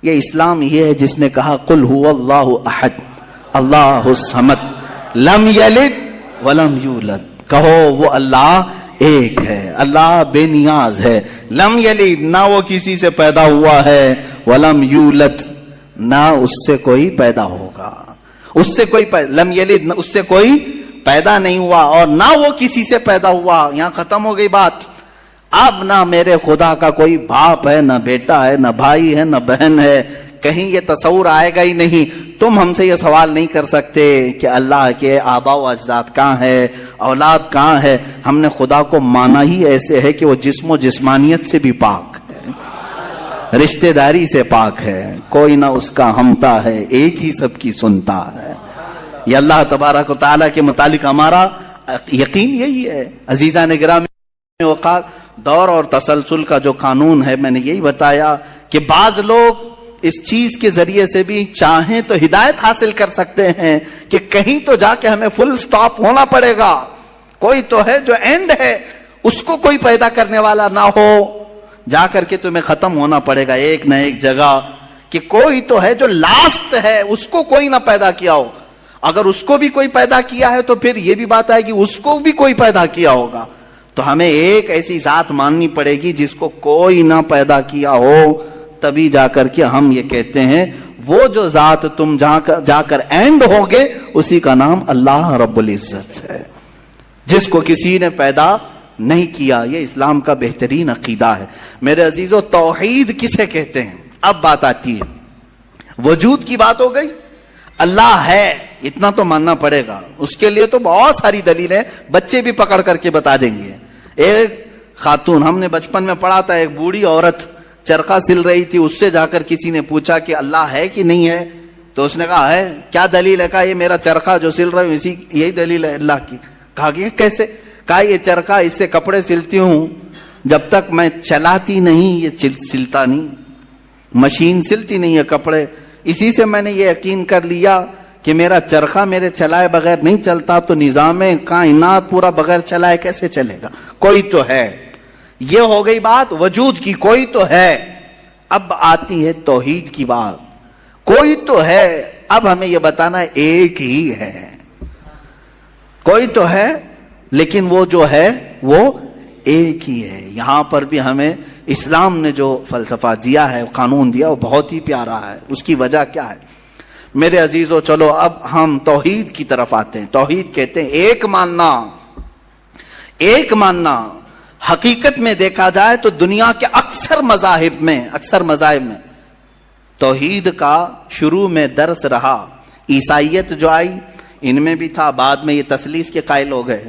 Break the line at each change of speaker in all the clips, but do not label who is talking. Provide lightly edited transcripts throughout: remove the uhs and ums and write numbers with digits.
یہ اسلام یہ ہے جس نے کہا قل هو اللہ احد اللہ الصمد لم یلد ولم یولد، کہو وہ اللہ ایک ہے، اللہ بے نیاز ہے، لم یلد نہ وہ کسی سے پیدا ہوا ہے، ولم یولد نہ اس سے کوئی پیدا ہوگا، اس سے کوئی لم یلد اس سے کوئی پیدا نہیں ہوا اور نہ وہ کسی سے پیدا ہوا۔ یہاں ختم ہو گئی بات۔ اب نہ میرے خدا کا کوئی باپ ہے، نہ بیٹا ہے، نہ بھائی ہے، نہ بہن ہے، کہیں یہ تصور آئے گا ہی نہیں۔ تم ہم سے یہ سوال نہیں کر سکتے کہ اللہ کے آبا و اجداد کہاں ہے، اولاد کہاں ہے۔ ہم نے خدا کو مانا ہی ایسے ہے کہ وہ جسم و جسمانیت سے بھی پاک ہے، رشتہ داری سے پاک ہے، کوئی نہ اس کا ہمتا ہے، ایک ہی سب کی سنتا ہے۔ یہ اللہ تبارک و تعالیٰ کے متعلق ہمارا یقین یہی ہے۔ عزیزان گرامی وقار، دور اور تسلسل کا جو قانون ہے، میں نے یہی بتایا کہ بعض لوگ اس چیز کے ذریعے سے بھی چاہیں تو ہدایت حاصل کر سکتے ہیں کہ کہیں تو جا کے ہمیں فل سٹاپ ہونا پڑے گا، کوئی تو ہے جو اینڈ ہے، اس کو کوئی پیدا کرنے والا نہ ہو، جا کر کے تمہیں ختم ہونا پڑے گا ایک نہ ایک جگہ، کہ کوئی تو ہے جو لاسٹ ہے، اس کو کوئی نہ پیدا کیا ہو۔ اگر اس کو بھی کوئی پیدا کیا ہے تو پھر یہ بھی بات ہے کہ اس کو بھی کوئی پیدا کیا ہوگا۔ تو ہمیں ایک ایسی ذات ماننی پڑے گی جس کو کوئی نہ پیدا کیا ہو، تبھی جا کر کے ہم یہ کہتے ہیں وہ جو ذات تم جا کر اینڈ ہوگے اسی کا نام اللہ رب العزت ہے، جس کو کسی نے پیدا نہیں کیا۔ یہ اسلام کا بہترین عقیدہ ہے۔ میرے عزیزو، توحید کسے کہتے ہیں؟ اب بات آتی ہے، وجود کی بات ہو گئی، اللہ ہے اتنا تو ماننا پڑے گا، اس کے لیے تو بہت ساری دلیلیں بچے بھی پکڑ کر کے بتا دیں گے۔ ایک خاتون، ہم نے بچپن میں پڑھا تھا، ایک بوڑھی عورت چرخہ سل رہی تھی، اس سے جا کر کسی نے پوچھا کہ اللہ ہے کہ نہیں ہے، تو اس نے کہا ہے۔ کیا دلیل ہے؟ کہا یہ میرا چرخہ جو سل رہا ہوں اسی یہی دلیل ہے اللہ کی۔ کہا کہ کیسے؟ کہا یہ چرخہ، اس سے کپڑے سلتی ہوں، جب تک میں چلاتی نہیں یہ سلتا نہیں، مشین سلتی نہیں ہے کپڑے، اسی سے میں نے یہ یقین کر لیا کہ میرا چرخہ میرے چلائے بغیر نہیں چلتا، تو نظام کائنات پورا بغیر چلائے کیسے چلے گا؟ کوئی تو ہے۔ یہ ہو گئی بات وجود کی، کوئی تو ہے۔ اب آتی ہے توحید کی بات، کوئی تو ہے، اب ہمیں یہ بتانا ہے ایک ہی ہے۔ کوئی تو ہے لیکن وہ جو ہے وہ ایک ہی ہے۔ یہاں پر بھی ہمیں اسلام نے جو فلسفہ دیا ہے، قانون دیا، وہ بہت ہی پیارا ہے۔ اس کی وجہ کیا ہے میرے عزیزو؟ چلو اب ہم توحید کی طرف آتے ہیں۔ توحید کہتے ہیں ایک ماننا، ایک ماننا۔ حقیقت میں دیکھا جائے تو دنیا کے اکثر مذاہب میں توحید کا شروع میں درس رہا۔ عیسائیت جو آئی ان میں بھی تھا، بعد میں یہ تثلیث کے قائل ہو گئے۔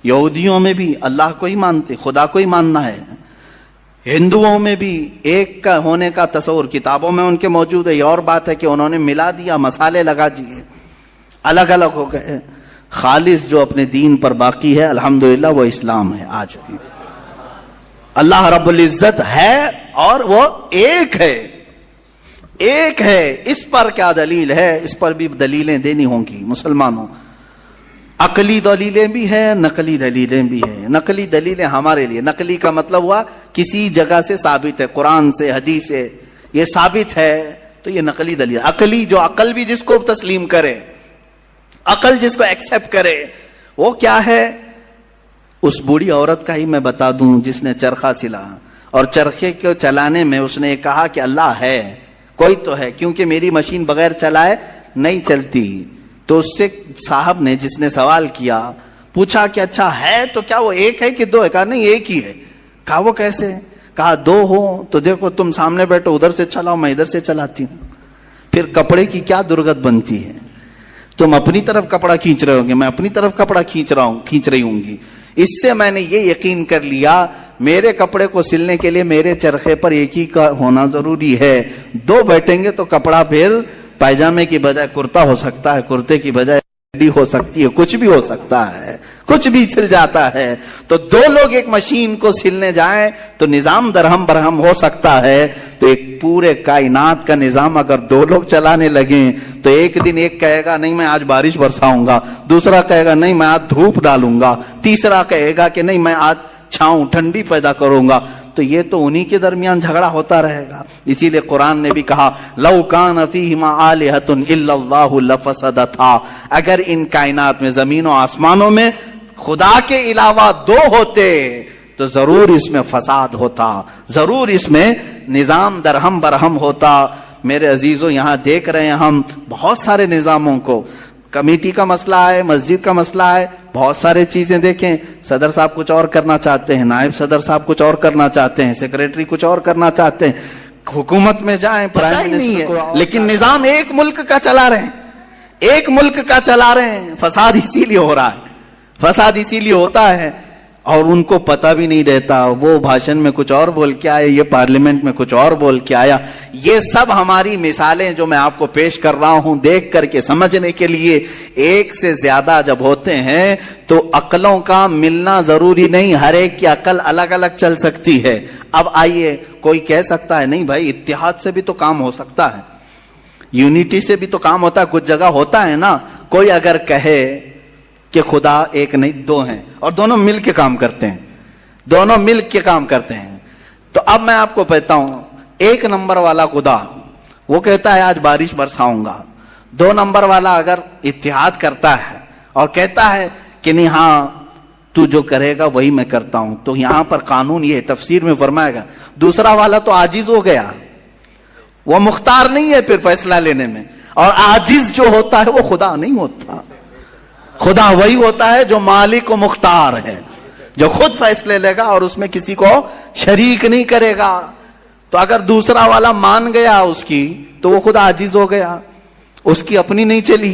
یہودیوں میں بھی اللہ کو ہی مانتے، خدا کو ہی ماننا ہے۔ ہندوؤں میں بھی ایک کا ہونے کا تصور کتابوں میں ان کے موجود ہے۔ یہ اور بات ہے کہ انہوں نے ملا دیا، مسالے لگا دیے، الگ الگ ہو گئے۔ خالص جو اپنے دین پر باقی ہے الحمدللہ وہ اسلام ہے۔ آج بھی اللہ رب العزت ہے اور وہ ایک ہے، ایک ہے۔ اس پر کیا دلیل ہے؟ اس پر بھی دلیلیں دینی ہوں گی مسلمانوں۔ عقلی دلیلیں بھی ہیں، نقلی دلیلیں بھی ہیں۔ نقلی دلیلیں ہمارے لیے، نقلی کا مطلب ہوا کسی جگہ سے ثابت ہے، قرآن سے، حدیث سے یہ ثابت ہے تو یہ نقلی دلیل۔ عقلی جو عقل بھی جس کو تسلیم کرے، عقل جس کو ایکسپٹ کرے، وہ کیا ہے؟ اس بوڑھی عورت کا ہی میں بتا دوں جس نے چرخہ سلا، اور چرخے کو چلانے میں اس نے کہا کہ اللہ ہے، کوئی تو ہے، کیونکہ میری مشین بغیر چلائے نہیں چلتی۔ تو اس سے صاحب نے، جس نے سوال کیا، پوچھا کہ اچھا ہے تو کیا وہ ایک ہے کہ دو ہے؟ کہا نہیں ایک ہی ہے۔ کہا وہ کیسے؟ کہا دو ہو تو دیکھو تم سامنے بیٹھو، ادھر سے چلاؤ، میں ادھر سے چلاتی ہوں، پھر کپڑے کی کیا درگت بنتی ہے؟ تم اپنی طرف کپڑا کھینچ رہے ہوں گے، میں اپنی طرف کپڑا کھینچ رہی ہوں گی۔ اس سے میں نے یہ یقین کر لیا میرے کپڑے کو سلنے کے لیے میرے چرخے پر ایک ہی کا ہونا ضروری ہے۔ دو بیٹھیں گے تو کپڑا پھر پائجامے کی بجائے کرتا ہو سکتا ہے، کرتے کی بجائے ہو سکتی ہے، کچھ بھی ہو سکتا ہے، کچھ بھی سل جاتا ہے۔ تو دو لوگ ایک مشین کو سلنے جائیں تو نظام درہم برہم ہو سکتا ہے، تو ایک پورے کائنات کا نظام اگر دو لوگ چلانے لگیں تو ایک دن ایک کہے گا نہیں میں آج بارش برساؤں گا، دوسرا کہے گا نہیں میں آج دھوپ ڈالوں گا، تیسرا کہے گا کہ نہیں میں آج چھاؤں ٹھنڈی پیدا کروں گا, تو یہ تو انہی کے درمیان جھگڑا ہوتا رہے گا. اسی لیے قرآن نے بھی کہا لو کان فیہما آلہۃ الا اللہ لفسدتا, اگر ان کائنات میں زمین و آسمانوں میں خدا کے علاوہ دو ہوتے تو ضرور اس میں فساد ہوتا, ضرور اس میں نظام درہم برہم ہوتا. میرے عزیزوں, یہاں دیکھ رہے ہیں ہم بہت سارے نظاموں کو, کمیٹی کا مسئلہ ہے, مسجد کا مسئلہ ہے, بہت سارے چیزیں دیکھیں. صدر صاحب کچھ اور کرنا چاہتے ہیں, نائب صدر صاحب کچھ اور کرنا چاہتے ہیں, سیکریٹری کچھ اور کرنا چاہتے ہیں, حکومت میں جائیں پرائم منسٹر ہے, لیکن نظام ایک ملک کا چلا رہے ہیں, ایک ملک کا چلا رہے ہیں. فساد اسی لیے ہو رہا ہے, فساد اسی لیے ہوتا ہے, اور ان کو پتہ بھی نہیں رہتا. وہ بھاشن میں کچھ اور بول کے آئے, یہ پارلیمنٹ میں کچھ اور بول کے آیا. یہ سب ہماری مثالیں جو میں آپ کو پیش کر رہا ہوں, دیکھ کر کے سمجھنے کے لیے. ایک سے زیادہ جب ہوتے ہیں تو عقلوں کا ملنا ضروری نہیں, ہر ایک کی عقل الگ الگ چل سکتی ہے. اب آئیے, کوئی کہہ سکتا ہے نہیں بھائی اتحاد سے بھی تو کام ہو سکتا ہے, یونٹی سے بھی تو کام ہوتا ہے, کچھ جگہ ہوتا ہے نا. کوئی اگر کہے کہ خدا ایک نہیں دو ہیں اور دونوں مل کے کام کرتے ہیں, دونوں مل کے کام کرتے ہیں, تو اب میں آپ کو کہتا ہوں, ایک نمبر والا خدا وہ کہتا ہے آج بارش برساؤں گا. 2 نمبر والا اگر اتحاد کرتا ہے اور کہتا ہے کہ نہیں ہاں تو جو کرے گا وہی میں کرتا ہوں, تو یہاں پر قانون یہ تفسیر میں فرمائے گا, دوسرا والا تو عاجز ہو گیا, وہ مختار نہیں ہے پھر فیصلہ لینے میں. اور عاجز جو ہوتا ہے وہ خدا نہیں ہوتا, خدا وہی ہوتا ہے جو مالک و مختار ہے, جو خود فیصلے لے گا اور اس میں کسی کو شریک نہیں کرے گا. تو اگر دوسرا والا مان گیا اس کی تو وہ خدا عاجز ہو گیا, اس کی اپنی نہیں چلی.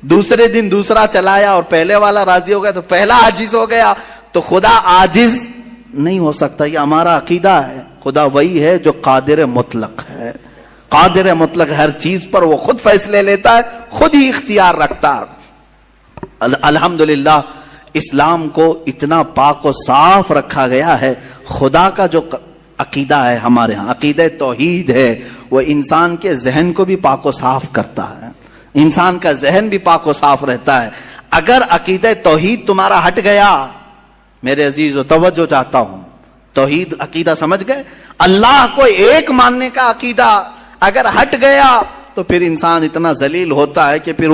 دوسرے دن دوسرا چلایا اور پہلے والا راضی ہو گیا تو پہلا عاجز ہو گیا. تو خدا عاجز نہیں ہو سکتا, یہ ہمارا عقیدہ ہے. خدا وہی ہے جو قادر مطلق ہے, قادر مطلق, ہر چیز پر وہ خود فیصلے لیتا ہے, خود ہی اختیار رکھتا ہے. الحمدللہ اسلام کو اتنا پاک و صاف رکھا گیا ہے. خدا کا جو عقیدہ ہے ہمارے ہاں, عقیدہ توحید ہے, وہ انسان کے ذہن کو بھی پاک و صاف کرتا ہے, انسان کا ذہن بھی پاک و صاف رہتا ہے. اگر عقیدہ توحید تمہارا ہٹ گیا, میرے عزیزو توجہ چاہتا ہوں, توحید عقیدہ سمجھ گئے, اللہ کو ایک ماننے کا عقیدہ اگر ہٹ گیا تو پھر انسان اتنا ذلیل ہوتا ہے کہ پھر